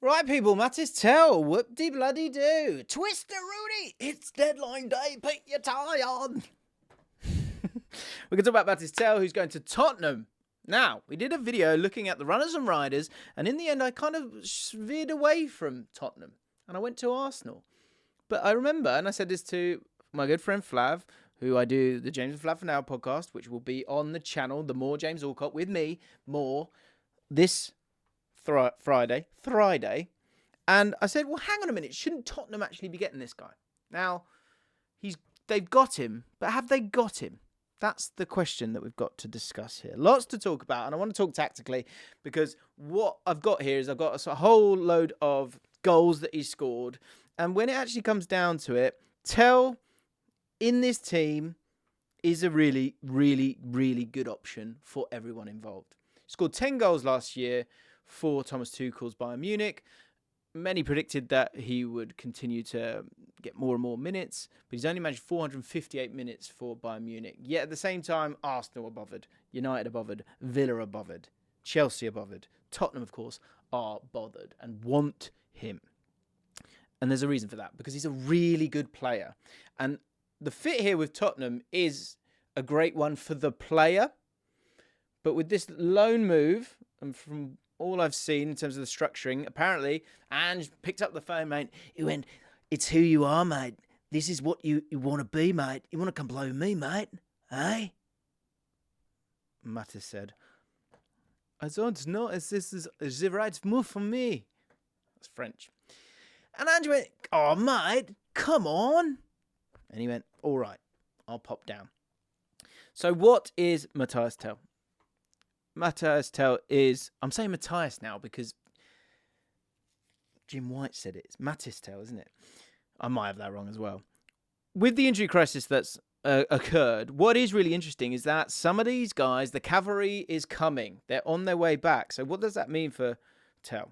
Right, people, Mathys Tel, whoop-de-bloody-do. Twister Rooney, it's deadline day, put your tie on. We're going to talk about Mathys Tel, who's going to Tottenham. Now, we did a video looking at the runners and riders, and in the end, I kind of veered away from Tottenham, and I went to Arsenal. But I remember, and I said this to my good friend Flav, who I do the James and Flav for Now podcast, which will be on the channel, the More James Allcott with me, this Friday. And I said, well, hang on a minute. Shouldn't Tottenham actually be getting this guy? Now, they've got him, but have they got him? That's the question that we've got to discuss here. Lots to talk about, and I want to talk tactically because what I've got here is I've got a whole load of goals that he scored. And when it actually comes down to it, Tel in this team is a really, really, really good option for everyone involved. He scored 10 goals last year for Thomas Tuchel's Bayern Munich. Many predicted that he would continue to get more and more minutes, but he's only managed 458 minutes for Bayern Munich. Yet at the same time, Arsenal are bothered, United are bothered, Villa are bothered, Chelsea are bothered, Tottenham, of course, are bothered and want him. And there's a reason for that, because he's a really good player. And the fit here with Tottenham is a great one for the player, but with this loan move, and from all I've seen in terms of the structuring, apparently, Ange picked up the phone, mate. He went, it's who you are, mate. This is what you want to be, mate. You want to come play with me, mate? Eh? Mathys said, I don't know if this is the right move for me. That's French. And Ange went, oh, mate, come on. And he went, all right, I'll pop down. So what is Mathys Tel? Mathys Tel is, I'm saying Matthias now because Jim White said it. It's Mathys Tel, isn't it? I might have that wrong as well. With the injury crisis that's occurred, what is really interesting is that some of these guys, the cavalry is coming. They're on their way back. So what does that mean for Tel?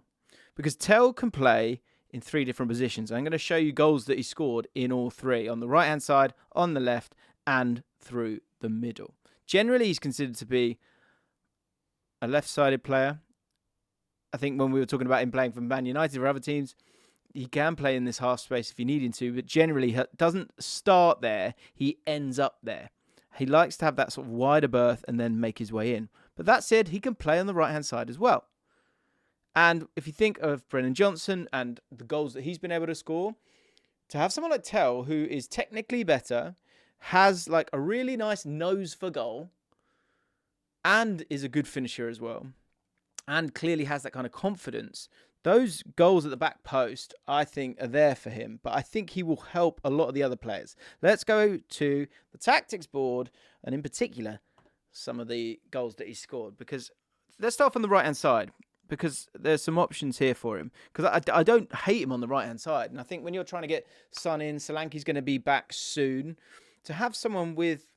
Because Tel can play in 3 different positions. I'm going to show you goals that he scored in all 3. On the right-hand side, on the left, and through the middle. Generally, he's considered to be a left-sided player. I think when we were talking about him playing for Man United or other teams, he can play in this half space if he needed to, but generally he doesn't start there. He ends up there. He likes to have that sort of wider berth and then make his way in. But that said, he can play on the right-hand side as well. And if you think of Brennan Johnson and the goals that he's been able to score, to have someone like Tel, who is technically better, has like a really nice nose for goal, and is a good finisher as well, and clearly has that kind of confidence. Those goals at the back post, I think, are there for him, but I think he will help a lot of the other players. Let's go to the tactics board, and in particular, some of the goals that he scored, because let's start from the right-hand side, because there's some options here for him, because I don't hate him on the right-hand side, and I think when you're trying to get Son in, Solanke's going to be back soon, to have someone with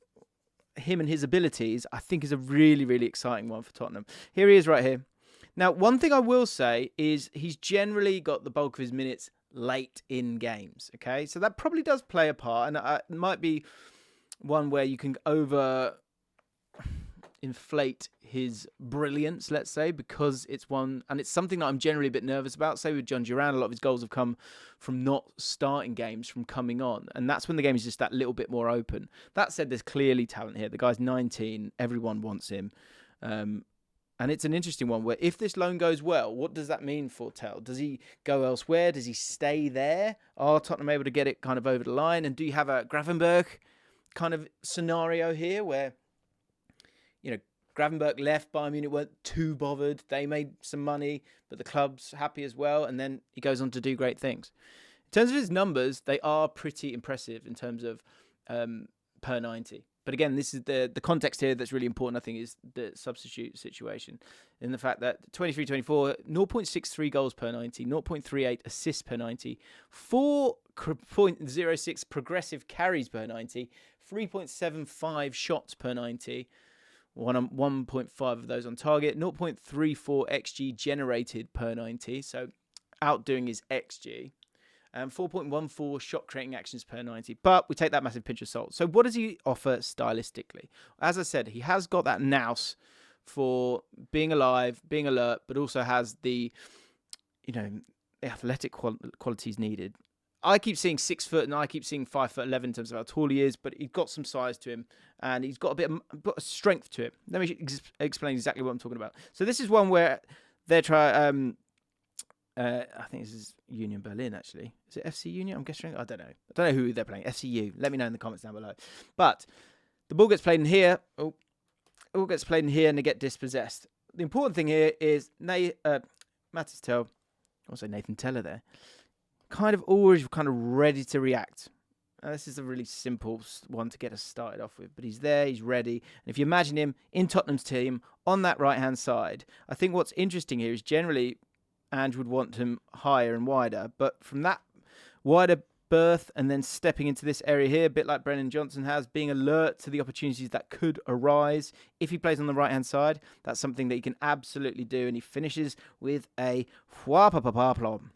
him and his abilities, I think is a really, really exciting one for Tottenham. Here he is right here. Now, one thing I will say is he's generally got the bulk of his minutes late in games, okay? So that probably does play a part, and it might be one where you can inflate his brilliance, let's say, because it's one, and it's something that I'm generally a bit nervous about. Say with John Duran, a lot of his goals have come from not starting games, from coming on, and that's when the game is just that little bit more open. That said, there's clearly talent here. The guy's 19, everyone wants him, and it's an interesting one where if this loan goes well, what does that mean for Tel? Does he go elsewhere? Does he stay there? Are Tottenham able to get it kind of over the line? And do you have a Gravenberch kind of scenario here where, you know, Gravenberch left, Bayern Munich weren't too bothered. They made some money, but the club's happy as well. And then he goes on to do great things. In terms of his numbers, they are pretty impressive in terms of per 90. But again, this is the context here that's really important, I think, is the substitute situation. In the fact that 23-24, 0.63 goals per 90, 0.38 assists per 90, 4.06 progressive carries per 90, 3.75 shots per 90, 1.5 of those on target, 0.34 XG generated per 90, so outdoing his XG. 4.14 shot creating actions per 90. But we take that massive pinch of salt. So what does he offer stylistically? As I said, he has got that nous for being alive, being alert, but also has the, you know, athletic qualities needed. I keep seeing 6 foot, and I keep seeing 5'11" in terms of how tall he is, but he's got some size to him, and he's got a bit of strength to it. Let me explain exactly what I'm talking about. So this is one where they're trying. I think this is Union Berlin, actually. Is it FC Union? I'm guessing. I don't know. I don't know who they're playing. FCU. Let me know in the comments down below. But the ball gets played in here. Oh, it all gets played in here, and they get dispossessed. The important thing here is Mathys Tel, also Nathan Teller there, always ready to react. Now, this is a really simple one to get us started off with, but he's there, he's ready. And if you imagine him in Tottenham's team on that right-hand side, I think what's interesting here is generally Ange would want him higher and wider, but from that wider berth and then stepping into this area here, a bit like Brennan Johnson has, being alert to the opportunities that could arise. If he plays on the right-hand side, that's something that he can absolutely do, and he finishes with a plom.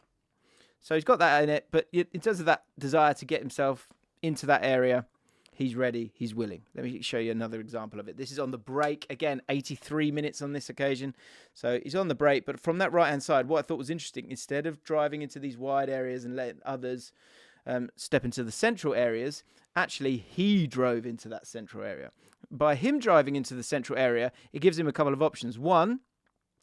So he's got that in it, but in terms of that desire to get himself into that area, he's ready, he's willing. Let me show you another example of it. This is on the break. Again, 83 minutes on this occasion. So he's on the break, but from that right-hand side, what I thought was interesting, instead of driving into these wide areas and letting others step into the central areas, actually he drove into that central area. By him driving into the central area, it gives him a couple of options. One,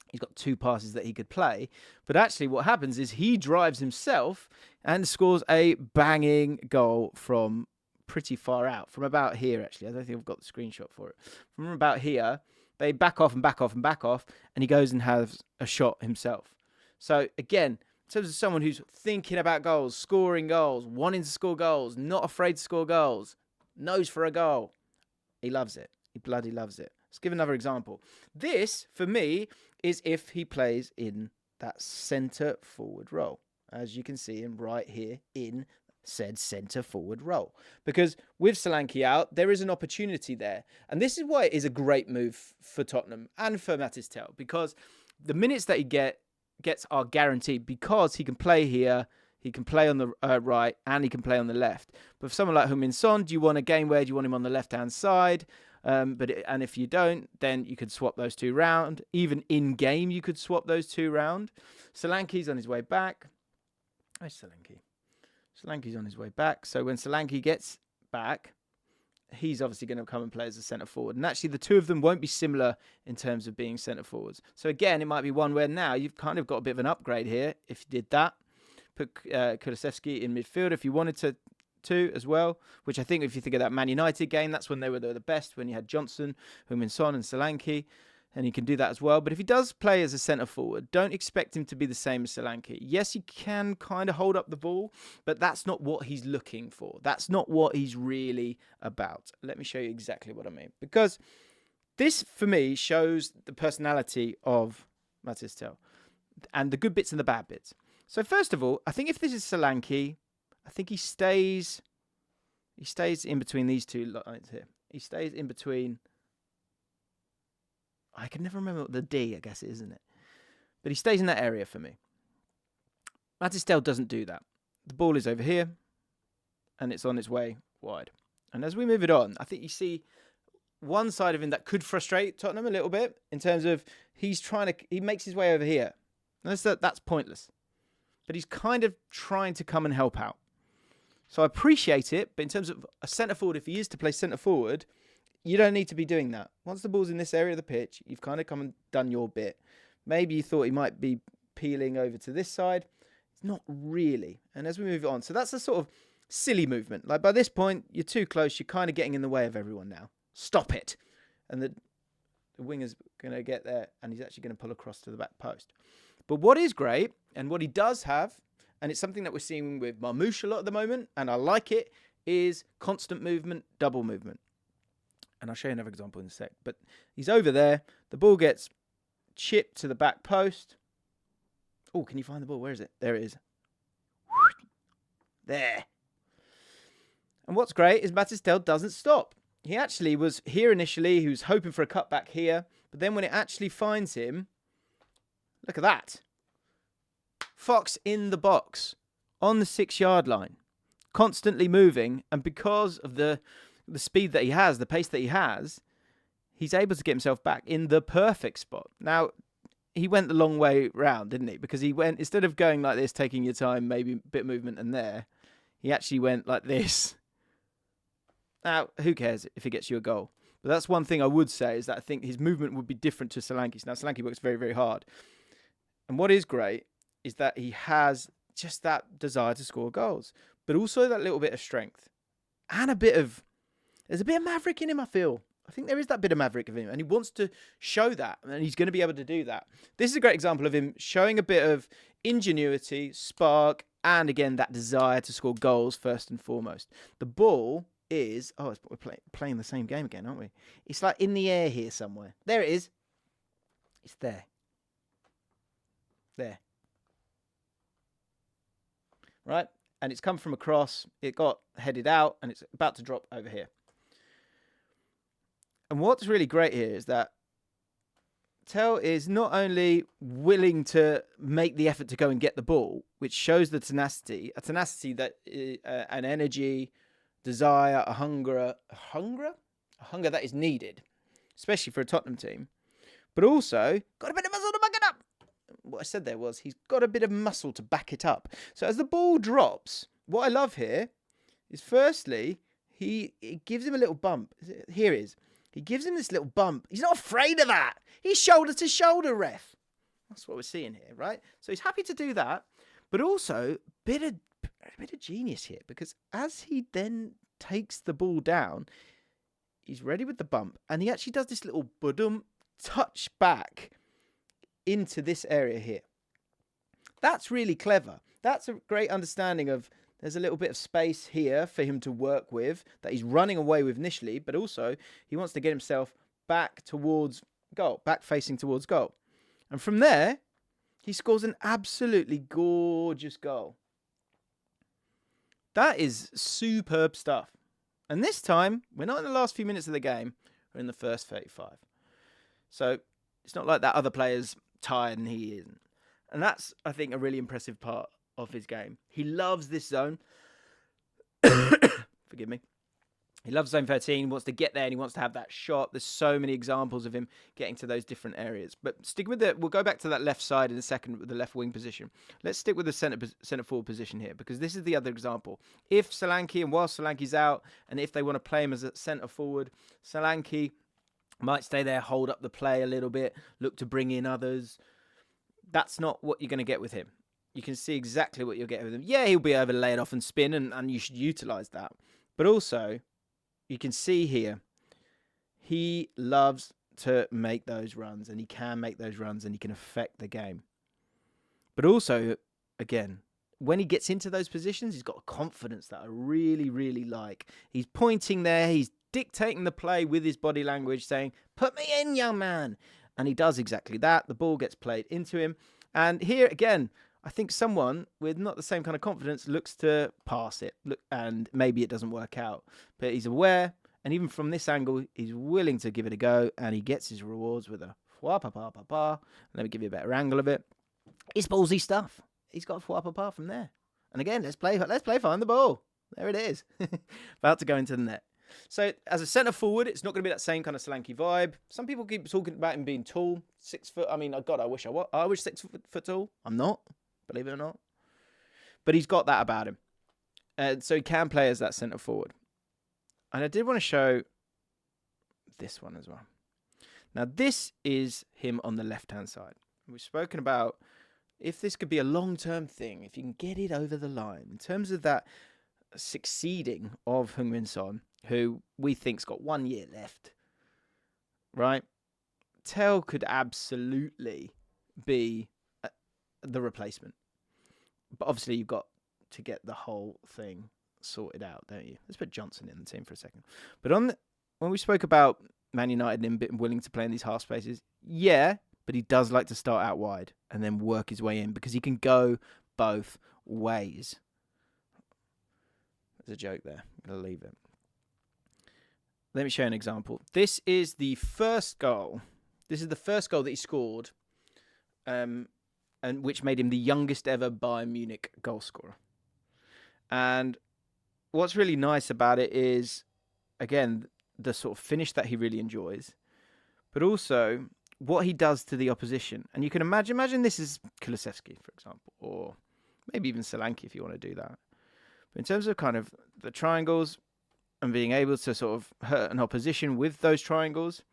he's got 2 passes that he could play. But actually what happens is he drives himself and scores a banging goal from pretty far out. From about here, actually. I don't think I've got the screenshot for it. From about here, they back off and back off and back off, and he goes and has a shot himself. So, again, in terms of someone who's thinking about goals, scoring goals, wanting to score goals, not afraid to score goals, nose for a goal, he loves it. He bloody loves it. Let's give another example. This, for me, is if he plays in that centre forward role. As you can see him right here in said centre forward role. Because with Solanke out, there is an opportunity there. And this is why it is a great move for Tottenham and for Mathys Tel. Because the minutes that he gets are guaranteed, because he can play here, he can play on the right, and he can play on the left. But for someone like Heung-min Son, do you want a game where do you want him on the left-hand side? And if you don't, then you could swap those 2 round. Even in game, you could swap those 2 round. Solanke's on his way back. Where's Solanke? Solanke's on his way back. So when Solanke gets back, he's obviously going to come and play as a centre forward. And actually, the 2 of them won't be similar in terms of being centre forwards. So again, it might be one where now you've kind of got a bit of an upgrade here. If you did that, put Kulusevski in midfield if you wanted to as well, which I think if you think of that Man United game, that's when they were the best, when you had Johnson, Heung-min Son and Solanke, and he can do that as well. But if he does play as a centre forward, don't expect him to be the same as Solanke. Yes, he can kind of hold up the ball, but that's not what he's looking for. That's not what he's really about. Let me show you exactly what I mean. Because this, for me, shows the personality of Mathys Tel and the good bits and the bad bits. So first of all, I think if this is Solanke, I think he stays in between these 2 lines here. He stays in between. I can never remember what the D, I guess it is, isn't it? But he stays in that area for me. Mathys Tel doesn't do that. The ball is over here, and it's on its way wide. And as we move it on, I think you see one side of him that could frustrate Tottenham a little bit in terms of he makes his way over here. That's pointless. But he's kind of trying to come and help out. So I appreciate it, but in terms of a centre forward, if he is to play centre forward, you don't need to be doing that. Once the ball's in this area of the pitch, you've kind of come and done your bit. Maybe you thought he might be peeling over to this side. It's not really. And as we move on, so that's a sort of silly movement. Like by this point, you're too close. You're kind of getting in the way of everyone now. Stop it. And the winger's going to get there, and he's actually going to pull across to the back post. But what is great, and what he does have, and it's something that we're seeing with Marmoush a lot at the moment, and I like it, is constant movement, double movement. And I'll show you another example in a sec. But he's over there. The ball gets chipped to the back post. Oh, can you find the ball? Where is it? There it is. There. And what's great is Mathys Tel doesn't stop. He actually was here initially. He was hoping for a cutback here. But then when it actually finds him, look at that. Fox in the box on the 6-yard line, constantly moving. And because of the speed that he has, the pace that he has, he's able to get himself back in the perfect spot. Now, he went the long way round, didn't he? Because he went, instead of going like this, taking your time, maybe a bit of movement and there, he actually went like this. Now, who cares if he gets you a goal? But that's one thing I would say, is that I think his movement would be different to Solanke's. Now, Solanke works very, very hard. And what is great is that he has just that desire to score goals, but also that little bit of strength. And there's a bit of maverick in him, I feel. I think there is that bit of maverick of him, and he wants to show that, and he's going to be able to do that. This is a great example of him showing a bit of ingenuity, spark, and again, that desire to score goals first and foremost. The ball is... we're playing the same game again, aren't we? It's like in the air here somewhere. There it is. It's there. There. Right? And it's come from across. It got headed out, and it's about to drop over here. And what's really great here is that Tel is not only willing to make the effort to go and get the ball, which shows the tenacity, that an energy, desire, a hunger that is needed, especially for a Tottenham team, but also got a bit of muscle to back it up. What I said there was he's got a bit of muscle to back it up. So as the ball drops, what I love here is firstly, it gives him a little bump. Here it is. He gives him this little bump. He's not afraid of that. He's shoulder to shoulder, ref. That's what we're seeing here, right? So he's happy to do that, but also a bit of genius here, because as he then takes the ball down, he's ready with the bump, and he actually does this little budum touch back into this area here. That's really clever. That's a great understanding of there's a little bit of space here for him to work with that he's running away with initially, but also he wants to get himself back towards goal, back facing towards goal. And from there, he scores an absolutely gorgeous goal. That is superb stuff. And this time, we're not in the last few minutes of the game, we're in the first 35. So it's not like that other player's tired and he isn't. And that's, I think, a really impressive part of his game. He loves this zone. Forgive me. He loves zone 13, wants to get there, and he wants to have that shot. There's so many examples of him getting to those different areas. But stick with we'll go back to that left side in a second with the left wing position. Let's stick with the centre forward position here, because this is the other example. If Solanke, and while Solanke's out, and if they want to play him as a centre forward, Solanke might stay there, hold up the play a little bit, look to bring in others. That's not what you're going to get with him. You can see exactly what you'll get with him. Yeah, he'll be able to lay it off and spin, and you should utilise that. But also, you can see here, he loves to make those runs, and he can make those runs, and he can affect the game. But also, again, when he gets into those positions, he's got a confidence that I really, really like. He's pointing there, he's dictating the play with his body language, saying, "Put me in, young man." And he does exactly that. The ball gets played into him. And here, again, I think someone with not the same kind of confidence looks to pass it, and maybe it doesn't work out. But he's aware, and even from this angle, he's willing to give it a go, and he gets his rewards with a fwa-pa-pa-pa-pa. Let me give you a better angle of it. It's ballsy stuff. He's got a fwa-pa-pa from there. And again, let's play find the ball. There it is. About to go into the net. So as a centre forward, it's not going to be that same kind of Solanke vibe. Some people keep talking about him being tall, 6 foot. I mean, God, I wish I was. I was 6 foot tall. I'm not, believe it or not. But he's got that about him. So he can play as that centre forward. And I did want to show this one as well. Now, this is him on the left-hand side. We've spoken about if this could be a long-term thing, if you can get it over the line. In terms of that succeeding of Heung-min Son, who we think's got 1 year left, right? Tel could absolutely be the replacement. But obviously, you've got to get the whole thing sorted out, don't you? Let's put Johnson in the team for a second. But when we spoke about Man United and him willing to play in these half spaces, yeah, but he does like to start out wide and then work his way in because he can go both ways. There's a joke there. I'm going to leave it. Let me show you an example. This is the first goal. This is the first goal that he scored, and which made him the youngest ever Bayern Munich goal scorer. And what's really nice about it is, again, the sort of finish that he really enjoys, but also what he does to the opposition. And you can imagine this is Kulusevski, for example, or maybe even Solanke if you want to do that. But in terms of kind of the triangles and being able to sort of hurt an opposition with those triangles,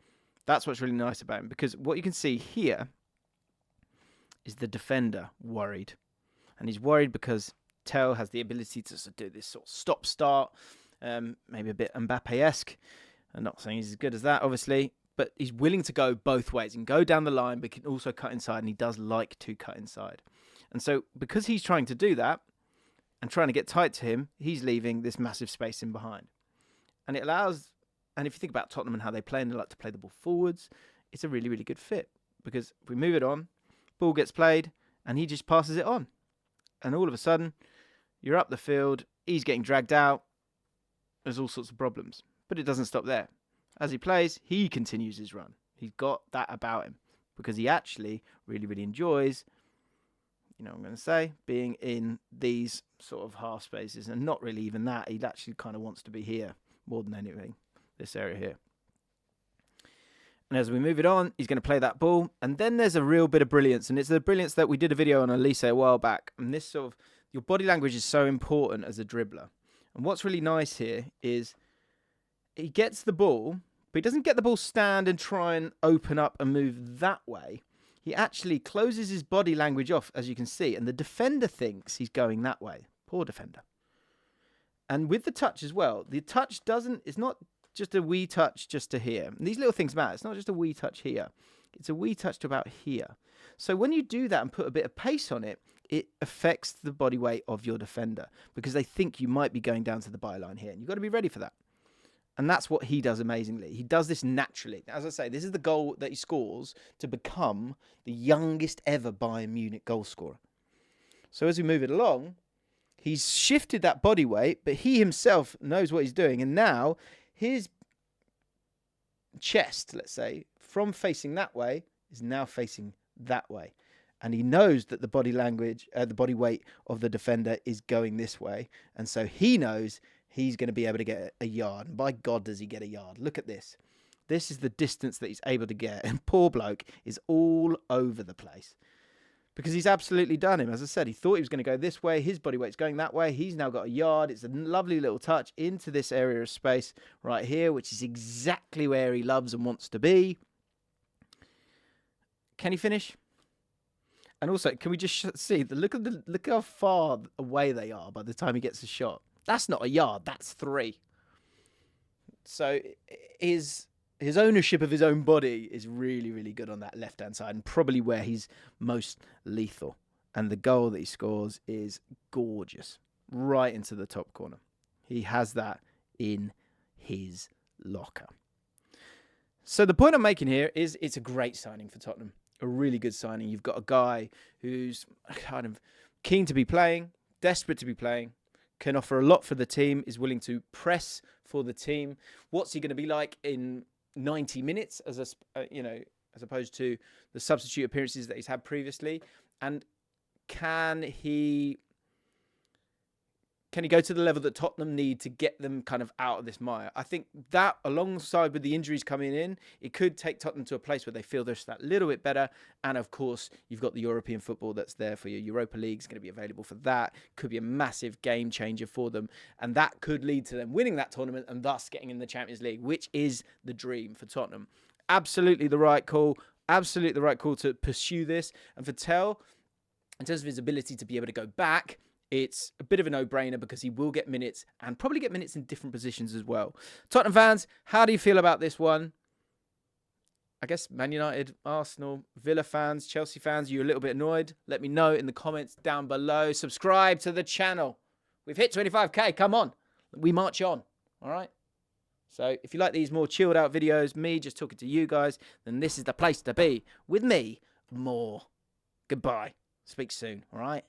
that's what's really nice about him. Because what you can see here is the defender worried. And he's worried because Tel has the ability to sort of do this sort of stop-start, maybe a bit Mbappe-esque. I'm not saying he's as good as that, obviously, but he's willing to go both ways and go down the line, but can also cut inside, and he does like to cut inside. And so because he's trying to do that and trying to get tight to him, he's leaving this massive space in behind. And it allows, and if you think about Tottenham and how they play, and they like to play the ball forwards, it's a really, really good fit. Because if we move it on, ball gets played, and he just passes it on. And all of a sudden, you're up the field, he's getting dragged out, there's all sorts of problems. But it doesn't stop there. As he plays, he continues his run. He's got that about him. Because he actually really, really enjoys, you know what I'm going to say, being in these sort of half spaces. And not really even that. He actually kind of wants to be here more than anything. This area here. And as we move it on, he's going to play that ball. And then there's a real bit of brilliance. And it's the brilliance that we did a video on Elise a while back. And this sort of, your body language is so important as a dribbler. And what's really nice here is he gets the ball, but he doesn't get the ball stand and try and open up and move that way. He actually closes his body language off, as you can see. And the defender thinks he's going that way. Poor defender. And with the touch as well, the touch it's not just a wee touch just to here. And these little things matter. It's not just a wee touch here. It's a wee touch to about here. So when you do that and put a bit of pace on it, it affects the body weight of your defender because they think you might be going down to the byline here. And you've got to be ready for that. And that's what he does amazingly. He does this naturally. As I say, this is the goal that he scores to become the youngest ever Bayern Munich goal scorer. So as we move it along, he's shifted that body weight, but he himself knows what he's doing. And now his chest, let's say, from facing that way, is now facing that way. And he knows that the body language, the body weight of the defender is going this way. And so he knows he's going to be able to get a yard. And by God, does he get a yard. Look at this. This is the distance that he's able to get. And poor bloke is all over the place. Because he's absolutely done him. As I said, he thought he was going to go this way. His body weight's going that way. He's now got a yard. It's a lovely little touch into this area of space right here, which is exactly where he loves and wants to be. Can he finish? And also, can we just see, look how far away they are by the time he gets a shot. That's not a yard. That's 3. So his ownership of his own body is really, really good on that left-hand side and probably where he's most lethal. And the goal that he scores is gorgeous. Right into the top corner. He has that in his locker. So the point I'm making here is it's a great signing for Tottenham. A really good signing. You've got a guy who's kind of keen to be playing, desperate to be playing, can offer a lot for the team, is willing to press for the team. What's he going to be like in 90 minutes as opposed to the substitute appearances that he's had previously? And can he go to the level that Tottenham need to get them kind of out of this mire? I think that, alongside with the injuries coming in, it could take Tottenham to a place where they feel they're just that little bit better. And of course, you've got the European football that's there for you. Europa League is going to be available for that. Could be a massive game changer for them. And that could lead to them winning that tournament and thus getting in the Champions League, which is the dream for Tottenham. Absolutely the right call. Absolutely the right call to pursue this. And for Tel, in terms of his ability to be able to go back, it's a bit of a no-brainer because he will get minutes and probably get minutes in different positions as well. Tottenham fans, how do you feel about this one? I guess Man United, Arsenal, Villa fans, Chelsea fans, you're a little bit annoyed? Let me know in the comments down below. Subscribe to the channel. We've hit 25k. Come on. We march on. All right? So if you like these more chilled out videos, me just talking to you guys, then this is the place to be. With me, more. Goodbye. Speak soon. All right?